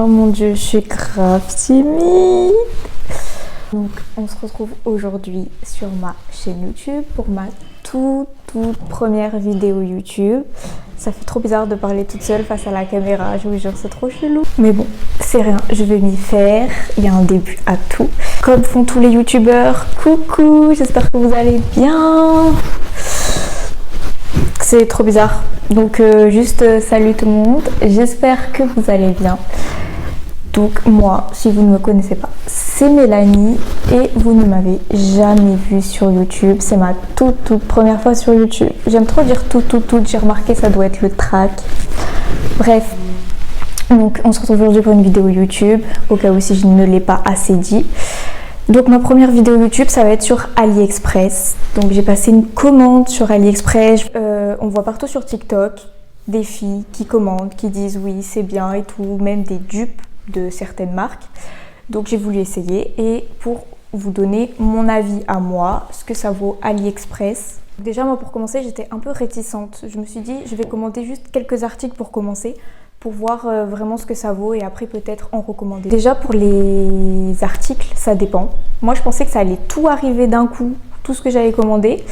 Oh mon dieu, je suis grave timide. Donc on se retrouve aujourd'hui sur ma chaîne YouTube pour ma toute première vidéo YouTube. Ça fait trop bizarre de parler toute seule face à la caméra, je vous jure c'est trop chelou. Mais bon, c'est rien, je vais m'y faire, il y a un début à tout. Comme font tous les youtubeurs, coucou, j'espère que vous allez bien. C'est trop bizarre, donc juste salut tout le monde, j'espère que vous allez bien. Donc moi, si vous ne me connaissez pas, c'est Mélanie et vous ne m'avez jamais vue sur YouTube. C'est ma toute première fois sur YouTube. J'aime trop dire tout, j'ai remarqué ça doit être le track. Bref, donc on se retrouve aujourd'hui pour une vidéo YouTube, au cas où si je ne l'ai pas assez dit. Donc ma première vidéo YouTube, ça va être sur AliExpress. Donc j'ai passé une commande sur AliExpress. On voit partout sur TikTok des filles qui commandent, qui disent oui c'est bien et tout, même des dupes de certaines marques. Donc j'ai voulu essayer et pour vous donner mon avis à moi, ce que ça vaut AliExpress. Déjà moi pour commencer j'étais un peu réticente. Je me suis dit je vais commander juste quelques articles pour commencer, pour voir vraiment ce que ça vaut et après peut-être en recommander. Déjà pour les articles ça dépend. Moi je pensais que ça allait tout arriver d'un coup, tout ce que j'avais commandé.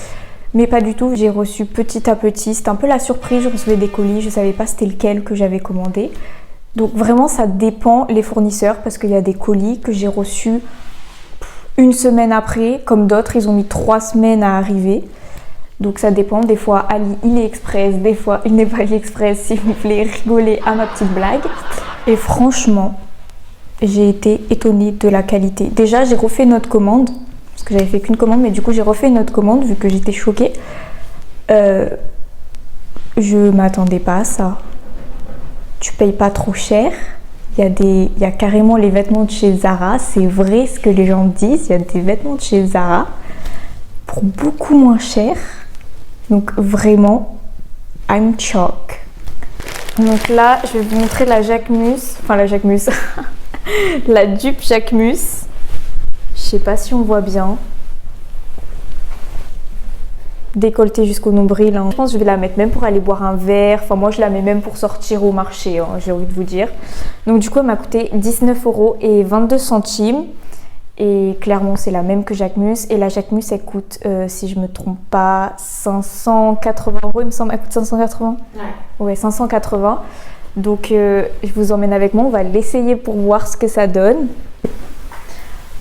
Mais pas du tout, j'ai reçu petit à petit. C'était un peu la surprise, je recevais des colis, je savais pas c'était lequel que j'avais commandé. Donc vraiment ça dépend les fournisseurs parce qu'il y a des colis que j'ai reçus une semaine après, comme d'autres ils ont mis 3 semaines à arriver. Donc ça dépend, des fois AliExpress, des fois il n'est pas AliExpress, s'il vous plaît, rigolez à ma petite blague. Et franchement, j'ai été étonnée de la qualité. Déjà j'ai refait notre commande, parce que j'avais fait qu'une commande, mais du coup j'ai refait une autre commande vu que j'étais choquée. Je m'attendais pas à ça. Tu payes pas trop cher. Il y a carrément les vêtements de chez Zara. C'est vrai ce que les gens disent. Il y a des vêtements de chez Zara pour beaucoup moins cher. Donc vraiment, I'm shocked. Donc là, je vais vous montrer la Jacquemus. Enfin la Jacquemus. La dupe Jacquemus. Je sais pas si on voit bien. Décolletée jusqu'au nombril. Hein. Je pense que je vais la mettre même pour aller boire un verre. Enfin, moi, je la mets même pour sortir au marché, hein, j'ai envie de vous dire. Donc, du coup, elle m'a coûté 19,22 €. Et clairement, c'est la même que Jacquemus. Et la Jacquemus, elle coûte, si je me trompe pas, 580 €, il me semble. Elle coûte 580 €. Ouais, 580. Donc, je vous emmène avec moi. On va l'essayer pour voir ce que ça donne.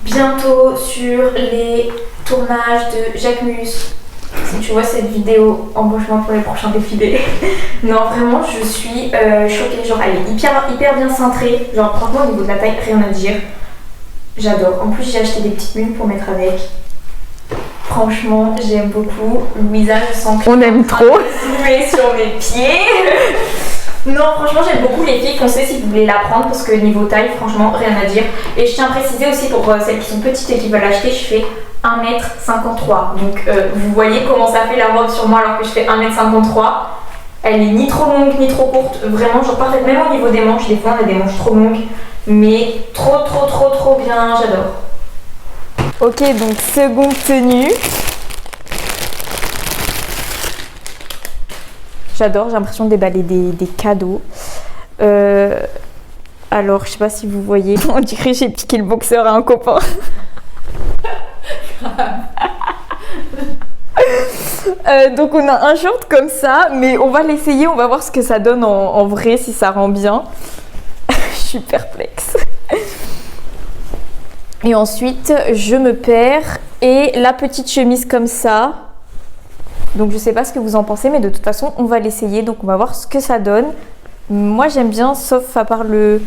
Bientôt sur les tournages de Jacquemus. Si tu vois cette vidéo, embauche-moi pour les prochains défilés. Non, vraiment, je suis choquée. Genre, elle est hyper bien cintrée. Genre, franchement, au niveau de la taille, rien à dire. J'adore. En plus, j'ai acheté des petites mules pour mettre avec. Franchement, j'aime beaucoup. Louisa, je sens qu'on aime trop. Zoomer sur mes pieds. Non, franchement, j'aime beaucoup les filles. Foncez si vous voulez la prendre parce que niveau taille, franchement, rien à dire. Et je tiens à préciser aussi pour celles qui sont petites et qui veulent acheter, je fais 1,53 m. Donc, vous voyez comment ça fait la robe sur moi alors que je fais 1,53 m. Elle est ni trop longue ni trop courte. Vraiment, genre parfaite. Même au niveau des manches, des fois on a des manches trop longues. Mais trop bien, j'adore. Ok, donc seconde tenue. J'adore, j'ai l'impression de déballer des cadeaux. Alors, je sais pas si vous voyez, on dirait que j'ai piqué le boxeur à un copain. Donc on a un short comme ça, mais on va l'essayer, on va voir ce que ça donne en vrai, si ça rend bien. Je suis perplexe. Et ensuite, je me perds et la petite chemise comme ça. Donc je sais pas ce que vous en pensez, mais de toute façon on va l'essayer, donc on va voir ce que ça donne. Moi j'aime bien, sauf à part le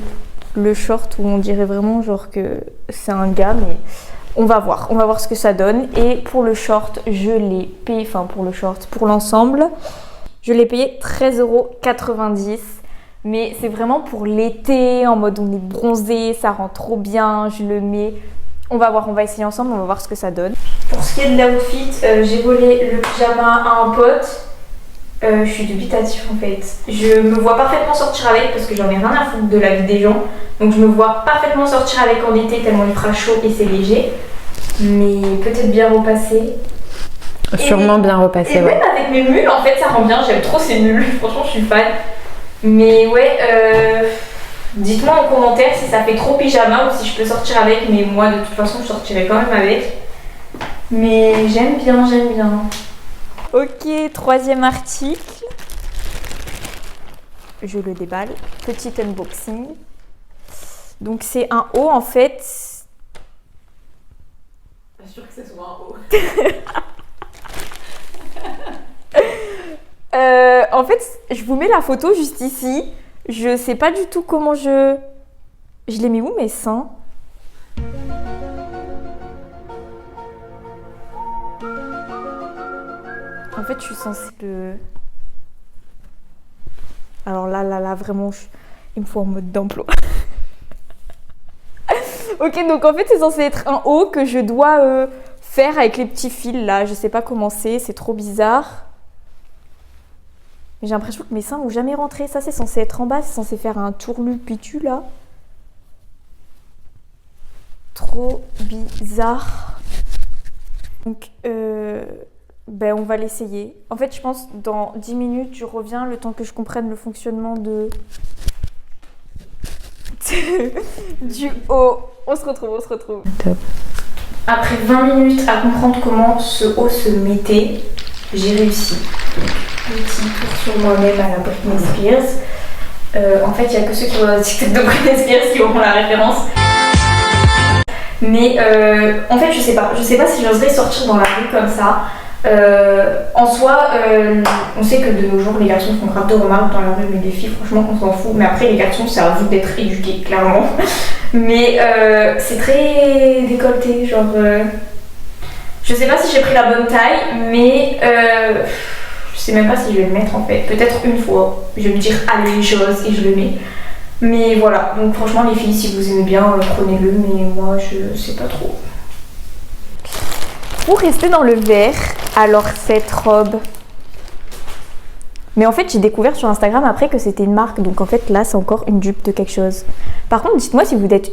short où on dirait vraiment genre que c'est un gars, mais on va voir ce que ça donne. Et pour le short, je l'ai payé, enfin pour le short, pour l'ensemble, je l'ai payé 13,90 €. Mais c'est vraiment pour l'été, en mode on est bronzé, ça rend trop bien, je le mets. On va voir, on va essayer ensemble, on va voir ce que ça donne. Pour ce qui est de l'outfit, j'ai volé le pyjama à un pote. Je suis dubitatif en fait. Je me vois parfaitement sortir avec parce que j'en ai rien à foutre de la vie des gens. Donc je me vois parfaitement sortir avec en été tellement il fera chaud et c'est léger. Mais peut-être bien repassé. Sûrement bien repassé. Et même avec mes mules, en fait ça rend bien, j'aime trop ces mules. Franchement je suis fan. Mais ouais, Dites-moi en commentaire si ça fait trop pyjama ou si je peux sortir avec, mais moi de toute façon je sortirai quand même avec. Mais j'aime bien, j'aime bien. Ok, troisième article. Je le déballe. Petit unboxing. Donc c'est un haut en fait. Pas sûr que ce soit un haut. En fait, je vous mets la photo juste ici. Je sais pas du tout comment je l'ai mis où mes seins? En fait, je suis censée le... Alors là, vraiment, il me faut un mode d'emploi. Ok, donc en fait, c'est censé être un haut que je dois faire avec les petits fils là. Je sais pas comment c'est trop bizarre. Mais j'ai l'impression que mes seins n'ont jamais rentré. Ça, c'est censé être en bas, c'est censé faire un tourlu-pitu là. Trop bizarre. Donc, ben, on va l'essayer. En fait, je pense dans 10 minutes, je reviens le temps que je comprenne le fonctionnement de... du haut. On se retrouve. Top. Après 20 minutes à comprendre comment ce haut se mettait, j'ai réussi. Petit tour sur moi-même à la Britney Spears. En fait, il n'y a que ceux qui ont TikTok de Britney Spears qui auront la référence. Mais en fait, je sais pas si j'oserais sortir dans la rue comme ça. En soi, on sait que de nos jours, les garçons font grave de remarques dans la rue, mais les filles, franchement, on s'en fout. Mais après, les garçons, c'est à vous d'être éduqués, clairement. Mais c'est très décolleté, genre... Je sais pas si j'ai pris la bonne taille, mais je sais même pas si je vais le mettre en fait. Peut-être une fois, je vais me dire allez les choses et je le mets. Mais voilà, donc franchement les filles, si vous aimez bien, prenez-le, mais moi je sais pas trop. Pour rester dans le vert, alors cette robe... Mais en fait j'ai découvert sur Instagram après que c'était une marque, donc en fait là c'est encore une dupe de quelque chose. Par contre dites-moi si vous dites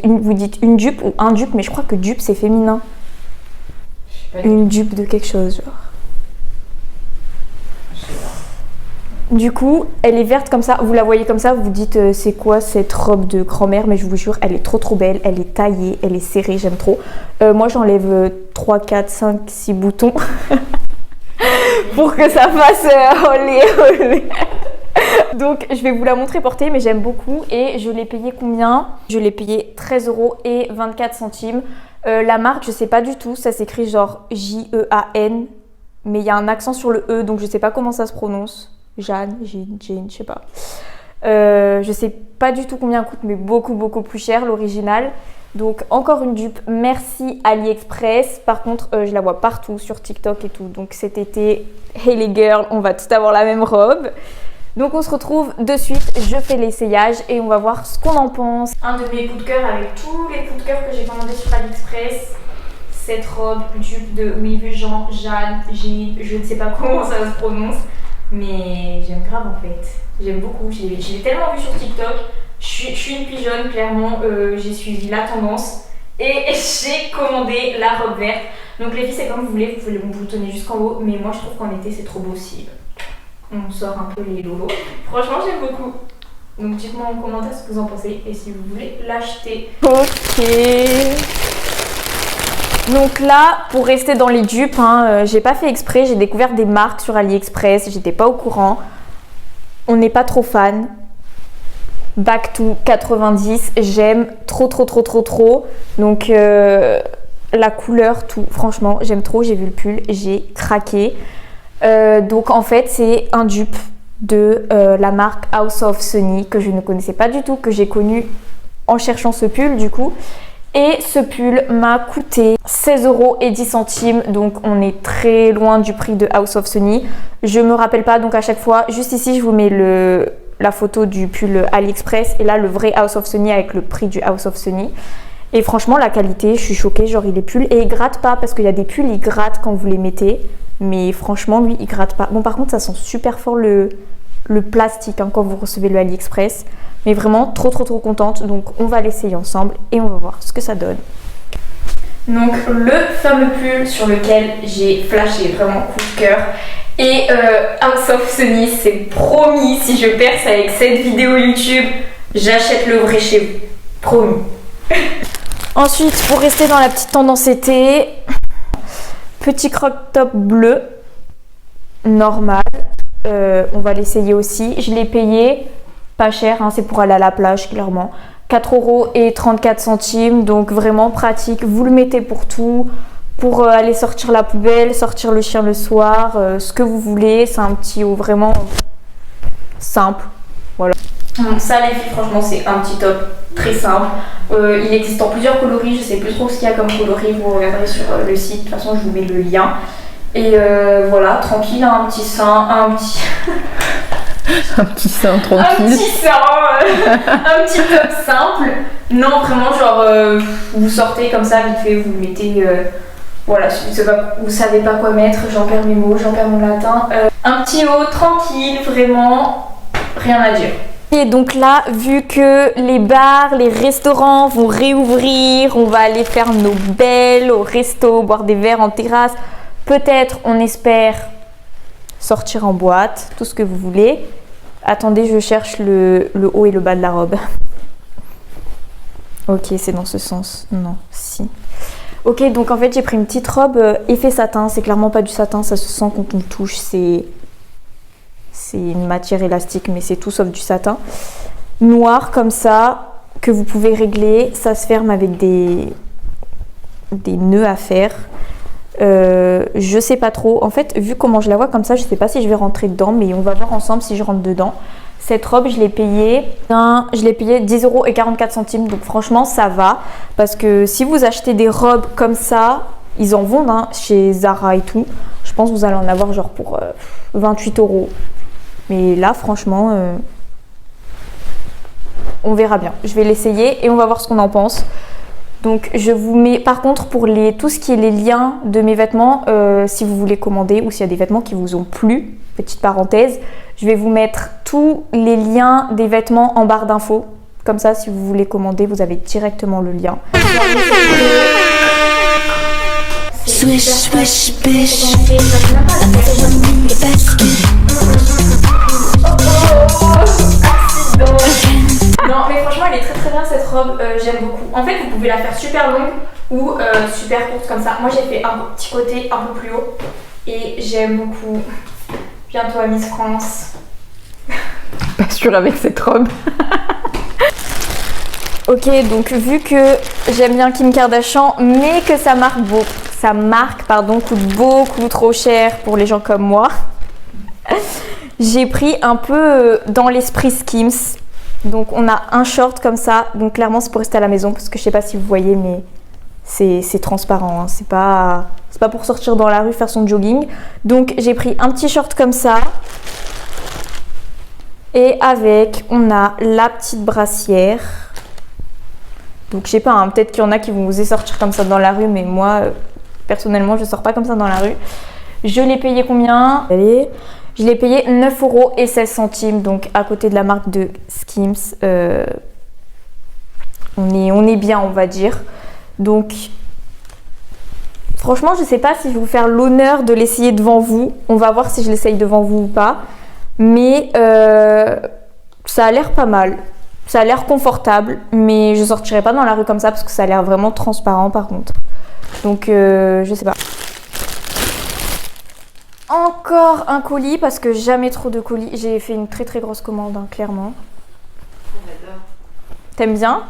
une dupe ou un dupe, mais je crois que dupe c'est féminin. Une dupe de quelque chose genre. Du coup, elle est verte comme ça, vous la voyez comme ça, vous vous dites c'est quoi cette robe de grand-mère, mais je vous jure, elle est trop belle, elle est taillée, elle est serrée, j'aime trop. Moi j'enlève 3, 4, 5, 6 boutons pour que ça fasse olé. Donc je vais vous la montrer portée, mais j'aime beaucoup et je l'ai payé combien? Je l'ai payé 13 € et 24 centimes. La marque, je sais pas du tout, ça s'écrit genre J-E-A-N, mais il y a un accent sur le E, donc je sais pas comment ça se prononce. Jane, je sais pas. Je sais pas du tout combien coûte, mais beaucoup plus cher l'original. Donc encore une dupe, merci AliExpress. Par contre, je la vois partout sur TikTok et tout. Donc cet été, hey les girls, on va toutes avoir la même robe. Donc on se retrouve de suite, je fais l'essayage et on va voir ce qu'on en pense. Un de mes coups de cœur avec tous les coups de cœur que j'ai commandés sur AliExpress. Cette robe dupe de Louis Vuitton, Jeanne, je ne sais pas comment ça se prononce. Mais j'aime grave en fait, j'aime beaucoup, je l'ai tellement vu sur TikTok, je suis une pigeonne clairement, j'ai suivi la tendance et j'ai commandé la robe verte. Donc les filles c'est comme vous voulez, vous pouvez le boutonner jusqu'en haut, mais moi je trouve qu'en été c'est trop beau aussi. On sort un peu les lolos, franchement j'aime beaucoup. Donc dites-moi en commentaire ce que vous en pensez et si vous voulez l'acheter. Ok. Donc là, pour rester dans les dupes, j'ai pas fait exprès, j'ai découvert des marques sur AliExpress, j'étais pas au courant. On n'est pas trop fan. Back to 90, j'aime trop. Donc la couleur, tout, franchement, j'aime trop, j'ai vu le pull, j'ai craqué. Donc en fait, c'est un dupe de la marque House of Sunny que je ne connaissais pas du tout, que j'ai connu en cherchant ce pull du coup. Et ce pull m'a coûté 16 € et 10 centimes, donc on est très loin du prix de House of Sunny. Je me rappelle pas, donc à chaque fois, juste ici je vous mets la photo du pull AliExpress et là le vrai House of Sunny avec le prix du House of Sunny. Et franchement la qualité, je suis choquée, genre il est pull et il gratte pas parce qu'il y a des pulls ils grattent quand vous les mettez. Mais franchement lui il gratte pas. Bon par contre ça sent super fort le plastique quand vous recevez le AliExpress. Mais vraiment trop contente, donc on va l'essayer ensemble et on va voir ce que ça donne. Donc le fameux pull sur lequel j'ai flashé, vraiment coup de cœur. Et House of Sunny, c'est promis, si je perce avec cette vidéo YouTube, J'achète le vrai chez vous. Promis. Ensuite, pour rester dans la petite tendance été, petit crop top bleu, normal. On va l'essayer aussi. Je l'ai payé pas cher, hein, c'est pour aller à la plage clairement. 4,34 €, donc vraiment pratique. Vous le mettez pour tout, pour aller sortir la poubelle, sortir le chien le soir, ce que vous voulez. C'est un petit haut vraiment simple. Voilà. Donc ça les filles, franchement c'est un petit top très simple. Il existe en plusieurs coloris, je sais plus trop ce qu'il y a comme coloris, vous regarderez sur le site, de toute façon je vous mets le lien. Et voilà, tranquille, un petit sein, un petit... un petit sein tranquille. Un petit sein, un petit top simple. Non, vraiment, genre, vous sortez comme ça, vite fait, vous le mettez... voilà, si vous savez pas quoi mettre, j'en perds mes mots, j'en perds mon latin. Un petit haut tranquille, vraiment, rien à dire. Et donc là, vu que les bars, les restaurants vont réouvrir, on va aller faire nos belles au resto, boire des verres en terrasse. Peut-être, on espère, sortir en boîte, tout ce que vous voulez. Attendez, je cherche le haut et le bas de la robe. Ok, c'est dans ce sens. Non, si. Ok, donc en fait, j'ai pris une petite robe effet satin. C'est clairement pas du satin, ça se sent quand on le touche. C'est une matière élastique, mais c'est tout sauf du satin. Noir comme ça, que vous pouvez régler. Ça se ferme avec des nœuds à faire. Je sais pas trop. En fait, vu comment je la vois comme ça, je sais pas si je vais rentrer dedans, mais on va voir ensemble si je rentre dedans. Cette robe, je l'ai payée 10,44 €. Donc franchement, ça va. Parce que si vous achetez des robes comme ça, ils en vendent hein, chez Zara et tout. Je pense que vous allez en avoir genre pour 28 €. Mais là, franchement, on verra bien. Je vais l'essayer et on va voir ce qu'on en pense. Donc je vous mets par contre pour tout ce qui est les liens de mes vêtements, si vous voulez commander ou s'il y a des vêtements qui vous ont plu, petite parenthèse, je vais vous mettre tous les liens des vêtements en barre d'infos. Comme ça, si vous voulez commander, vous avez directement le lien. Swish, swish, bish. Non mais franchement elle est très très bien cette robe, j'aime beaucoup. En fait vous pouvez la faire super longue ou super courte comme ça. Moi j'ai fait un petit côté un peu plus haut et j'aime beaucoup. Bientôt à Miss France. Pas sûre avec cette robe. Ok, donc vu que j'aime bien Kim Kardashian mais que sa marque coûte beaucoup trop cher pour les gens comme moi, j'ai pris un peu dans l'esprit Skims. Donc on a un short comme ça, donc clairement c'est pour rester à la maison parce que je sais pas si vous voyez mais c'est transparent, hein. C'est pas pour sortir dans la rue faire son jogging. Donc j'ai pris un petit short comme ça et avec on a la petite brassière. Donc je sais pas, hein, peut-être qu'il y en a qui vont oser sortir comme ça dans la rue mais moi personnellement je sors pas comme ça dans la rue. Je l'ai payé combien ? Allez. Je l'ai payé 9,16 €, donc à côté de la marque de Skims. On est bien, on va dire. Donc, franchement, je ne sais pas si je vais vous faire l'honneur de l'essayer devant vous. On va voir si je l'essaye devant vous ou pas. Mais ça a l'air pas mal. Ça a l'air confortable, mais je ne sortirai pas dans la rue comme ça parce que ça a l'air vraiment transparent par contre. Donc, je sais pas. Encore un colis parce que jamais trop de colis. J'ai fait une très très grosse commande, hein, clairement. J'adore. T'aimes bien?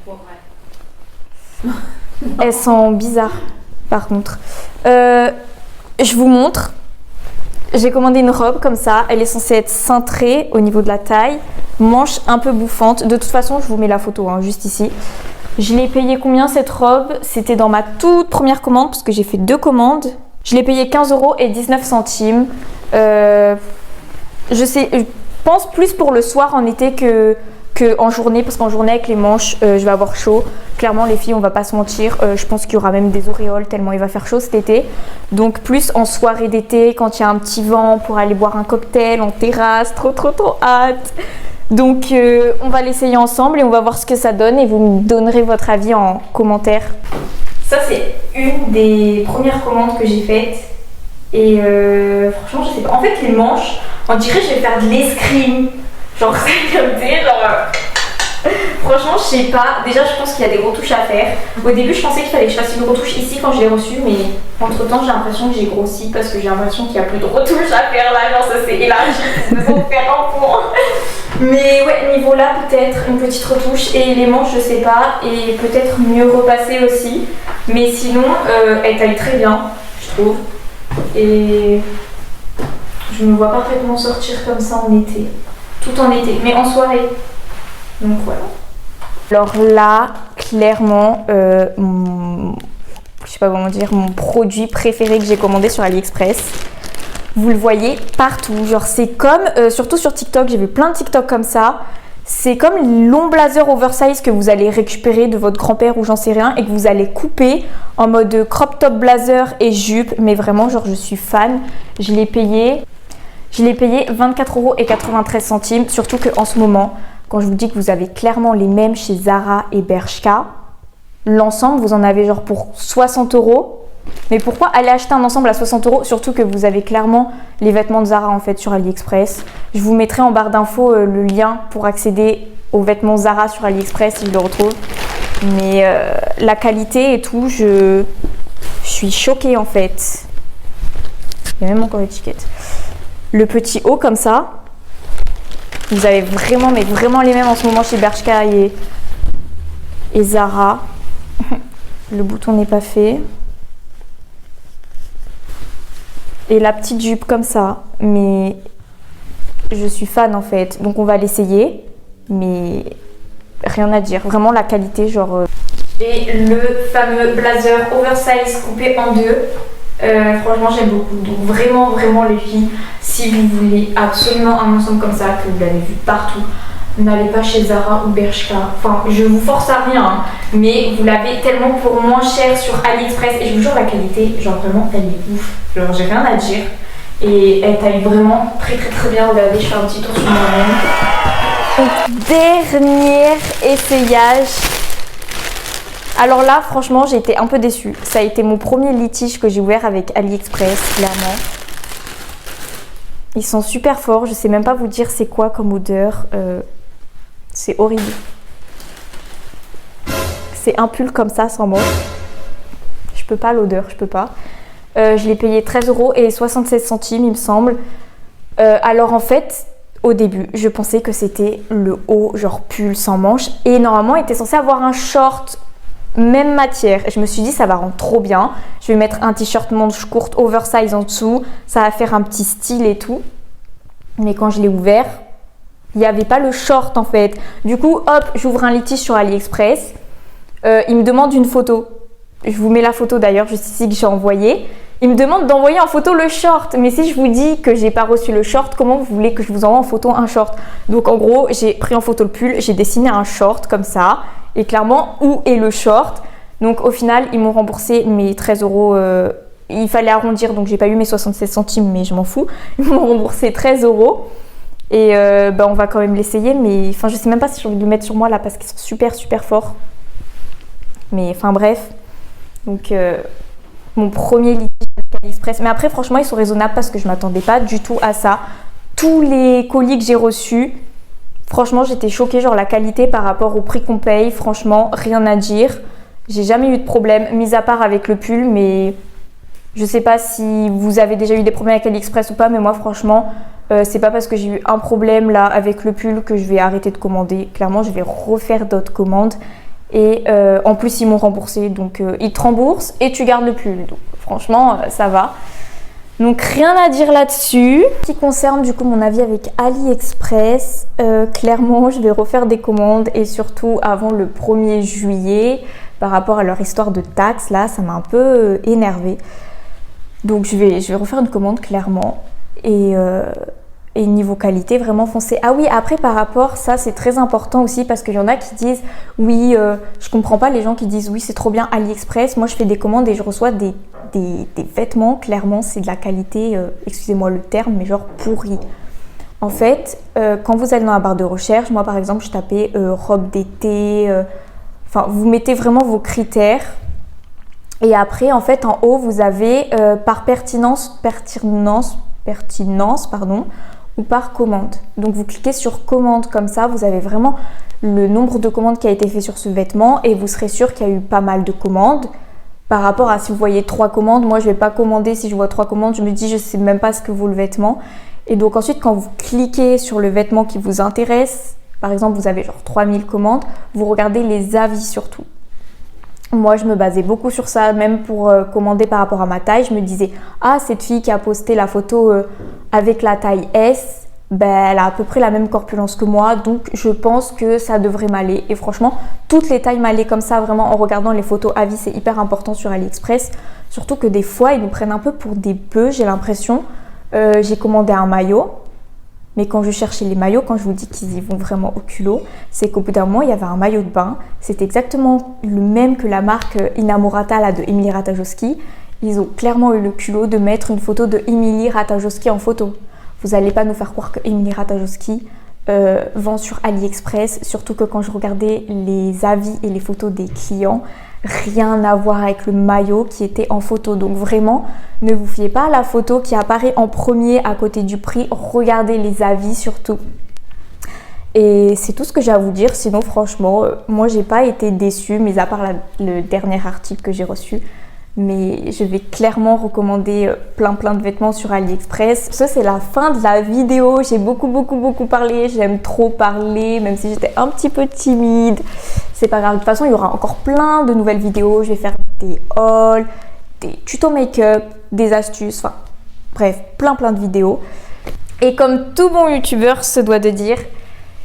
Ouais. Elles sont bizarres par contre. Je vous montre. J'ai commandé une robe comme ça. Elle est censée être cintrée au niveau de la taille. Manche un peu bouffante. De toute façon, je vous mets la photo hein, juste ici. Je l'ai payé combien cette robe? C'était dans ma toute première commande parce que j'ai fait 2 commandes. Je l'ai payé 15,19 €. Je pense plus pour le soir en été que en journée, parce qu'en journée avec les manches, je vais avoir chaud. Clairement les filles, on va pas se mentir, je pense qu'il y aura même des auréoles tellement il va faire chaud cet été. Donc plus en soirée d'été, quand il y a un petit vent pour aller boire un cocktail en terrasse, trop hâte. Donc on va l'essayer ensemble et on va voir ce que ça donne et vous me donnerez votre avis en commentaire. Ça c'est une des premières commandes que j'ai faites et franchement je sais pas. En fait les manches, on dirait que je vais faire de l'escrime. Genre c'est comme ça, genre Franchement, je sais pas. Déjà, je pense qu'il y a des retouches à faire. Au début, je pensais qu'il fallait que je fasse une retouche ici quand je l'ai reçu, mais entre temps, j'ai l'impression que j'ai grossi parce que j'ai l'impression qu'il n'y a plus de retouches à faire là. Genre, ça s'est élargi pour faire un point. Mais ouais, niveau là, peut-être une petite retouche et les manches, je sais pas. Et peut-être mieux repasser aussi. Mais sinon, elle taille très bien, je trouve. Et je me vois parfaitement sortir comme ça en été. Tout en été, mais en soirée. Donc voilà. Alors là, clairement, je sais pas comment dire, mon produit préféré que j'ai commandé sur AliExpress. Vous le voyez partout. Genre c'est comme, surtout sur TikTok, j'ai vu plein de TikTok comme ça. C'est comme les longs blazers oversize que vous allez récupérer de votre grand-père ou j'en sais rien et que vous allez couper en mode crop top blazer et jupe. Mais vraiment, genre je suis fan. Je l'ai payé 24,93 €. Surtout qu'en ce moment, quand je vous dis que vous avez clairement les mêmes chez Zara et Bershka, l'ensemble, vous en avez genre pour 60 €. Mais pourquoi aller acheter un ensemble à 60 €? Surtout que vous avez clairement les vêtements de Zara en fait sur AliExpress. Je vous mettrai en barre d'infos le lien pour accéder aux vêtements Zara sur AliExpress si je le retrouve. Mais la qualité et tout, je suis choquée en fait. Il y a même encore l'étiquette. Le petit haut comme ça, vous avez vraiment, mais vraiment les mêmes en ce moment chez Bershka et Zara. Le bouton n'est pas fait. Et la petite jupe comme ça, mais je suis fan en fait. Donc on va l'essayer, mais rien à dire. Vraiment la qualité, genre... Et le fameux blazer oversize coupé en deux. Franchement j'aime beaucoup, donc vraiment les filles, si vous voulez absolument un ensemble comme ça, que vous l'avez vu partout, n'allez pas chez Zara ou Bershka, enfin je vous force à rien, hein, mais vous l'avez tellement pour moins cher sur AliExpress et je vous jure la qualité, genre vraiment elle est ouf, genre j'ai rien à dire et elle taille vraiment très bien. Regardez, je fais un petit tour sur moi-même. Dernier essayage. Alors là, franchement, j'ai été un peu déçue. Ça a été mon premier litige que j'ai ouvert avec AliExpress, clairement. Ils sont super forts. Je sais même pas vous dire c'est quoi comme odeur. C'est horrible. C'est un pull comme ça, sans manche. Je peux pas l'odeur, je peux pas. Je l'ai payé 13,76 €, il me semble. Alors en fait, au début, je pensais que c'était le haut, genre pull sans manche. Et normalement, il était censé avoir un short même matière. Et je me suis dit ça va rendre trop bien. Je vais mettre un t-shirt manche courte oversize en dessous. Ça va faire un petit style et tout. Mais quand je l'ai ouvert, il n'y avait pas le short en fait. Du coup, hop, j'ouvre un litige sur AliExpress. Il me demande une photo. Je vous mets la photo d'ailleurs juste ici que j'ai envoyée. Il me demande d'envoyer en photo le short. Mais si je vous dis que j'ai pas reçu le short, comment vous voulez que je vous envoie en photo un short? Donc en gros, j'ai pris en photo le pull, j'ai dessiné un short comme ça. Et clairement, où est le short? Donc au final, ils m'ont remboursé mes 13 €. Il fallait arrondir, donc j'ai pas eu mes 76 centimes, mais je m'en fous. Ils m'ont remboursé 13 €. Et on va quand même l'essayer, mais enfin, je sais même pas si j'ai envie de le mettre sur moi là parce qu'ils sont super forts. Mais enfin bref. Donc mon premier litige avec AliExpress. Mais après, franchement, ils sont raisonnables parce que je m'attendais pas du tout à ça. Tous les colis que j'ai reçus, franchement, j'étais choquée, genre la qualité par rapport au prix qu'on paye, franchement, rien à dire. J'ai jamais eu de problème, mis à part avec le pull, mais je sais pas si vous avez déjà eu des problèmes avec AliExpress ou pas, mais moi, franchement, c'est pas parce que j'ai eu un problème là avec le pull que je vais arrêter de commander. Clairement, je vais refaire d'autres commandes. Et en plus, ils m'ont remboursé, donc ils te remboursent et tu gardes le pull. Donc franchement, ça va. Donc rien à dire là-dessus. Ce qui concerne du coup mon avis avec AliExpress, clairement je vais refaire des commandes et surtout avant le 1er juillet par rapport à leur histoire de taxes là, ça m'a un peu énervée. Donc je vais refaire une commande clairement et niveau qualité vraiment foncé. Ah oui, après par rapport, ça c'est très important aussi parce qu'il y en a qui disent oui, je comprends pas les gens qui disent oui c'est trop bien AliExpress. Moi je fais des commandes et je reçois des vêtements, clairement c'est de la qualité, excusez-moi le terme, mais genre pourri. En fait, quand vous allez dans la barre de recherche, moi par exemple je tapais robe d'été, enfin vous mettez vraiment vos critères et après en fait en haut vous avez par pertinence pardon, ou par commande. Donc vous cliquez sur commande comme ça, vous avez vraiment le nombre de commandes qui a été fait sur ce vêtement et vous serez sûr qu'il y a eu pas mal de commandes. Par rapport à si vous voyez 3 commandes, moi je vais pas commander si je vois 3 commandes, je me dis je sais même pas ce que vaut le vêtement. Et donc ensuite quand vous cliquez sur le vêtement qui vous intéresse, par exemple vous avez genre 3000 commandes, vous regardez les avis surtout. Moi je me basais beaucoup sur ça, même pour commander par rapport à ma taille, je me disais ah cette fille qui a posté la photo avec la taille S, ben, elle a à peu près la même corpulence que moi, donc je pense que ça devrait m'aller. Et franchement, toutes les tailles m'allaient comme ça, vraiment en regardant les photos avis, c'est hyper important sur AliExpress. Surtout que des fois, ils nous prennent un peu pour des bœufs, j'ai l'impression. J'ai commandé un maillot, mais quand je cherchais les maillots, quand je vous dis qu'ils y vont vraiment au culot, c'est qu'au bout d'un moment, il y avait un maillot de bain. C'était exactement le même que la marque Inamorata là, de Emily Ratajkowski. Ils ont clairement eu le culot de mettre une photo de Emily Ratajkowski en photo. Vous n'allez pas nous faire croire que Emily Ratajkowski vend sur AliExpress, surtout que quand je regardais les avis et les photos des clients, rien à voir avec le maillot qui était en photo. Donc vraiment, ne vous fiez pas à la photo qui apparaît en premier à côté du prix, regardez les avis surtout. Et c'est tout ce que j'ai à vous dire, sinon franchement, moi j'ai pas été déçue, mis à part le dernier article que j'ai reçu. Mais je vais clairement recommander plein de vêtements sur AliExpress. Ça c'est la fin de la vidéo, j'ai beaucoup parlé, j'aime trop parler, même si j'étais un petit peu timide. C'est pas grave, de toute façon il y aura encore plein de nouvelles vidéos, je vais faire des hauls, des tutos make-up, des astuces, enfin bref, plein de vidéos. Et comme tout bon youtubeur se doit de dire,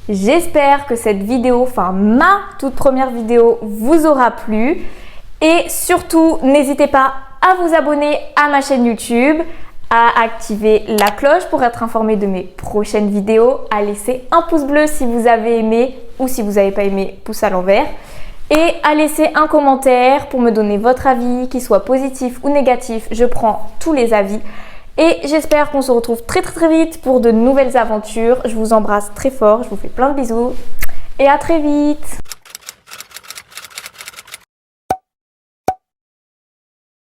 j'espère que cette vidéo, enfin ma toute première vidéo vous aura plu. Et surtout, n'hésitez pas à vous abonner à ma chaîne YouTube, à activer la cloche pour être informé de mes prochaines vidéos, à laisser un pouce bleu si vous avez aimé ou si vous n'avez pas aimé, pouce à l'envers. Et à laisser un commentaire pour me donner votre avis, qu'il soit positif ou négatif, je prends tous les avis. Et j'espère qu'on se retrouve très vite pour de nouvelles aventures. Je vous embrasse très fort, je vous fais plein de bisous et à très vite.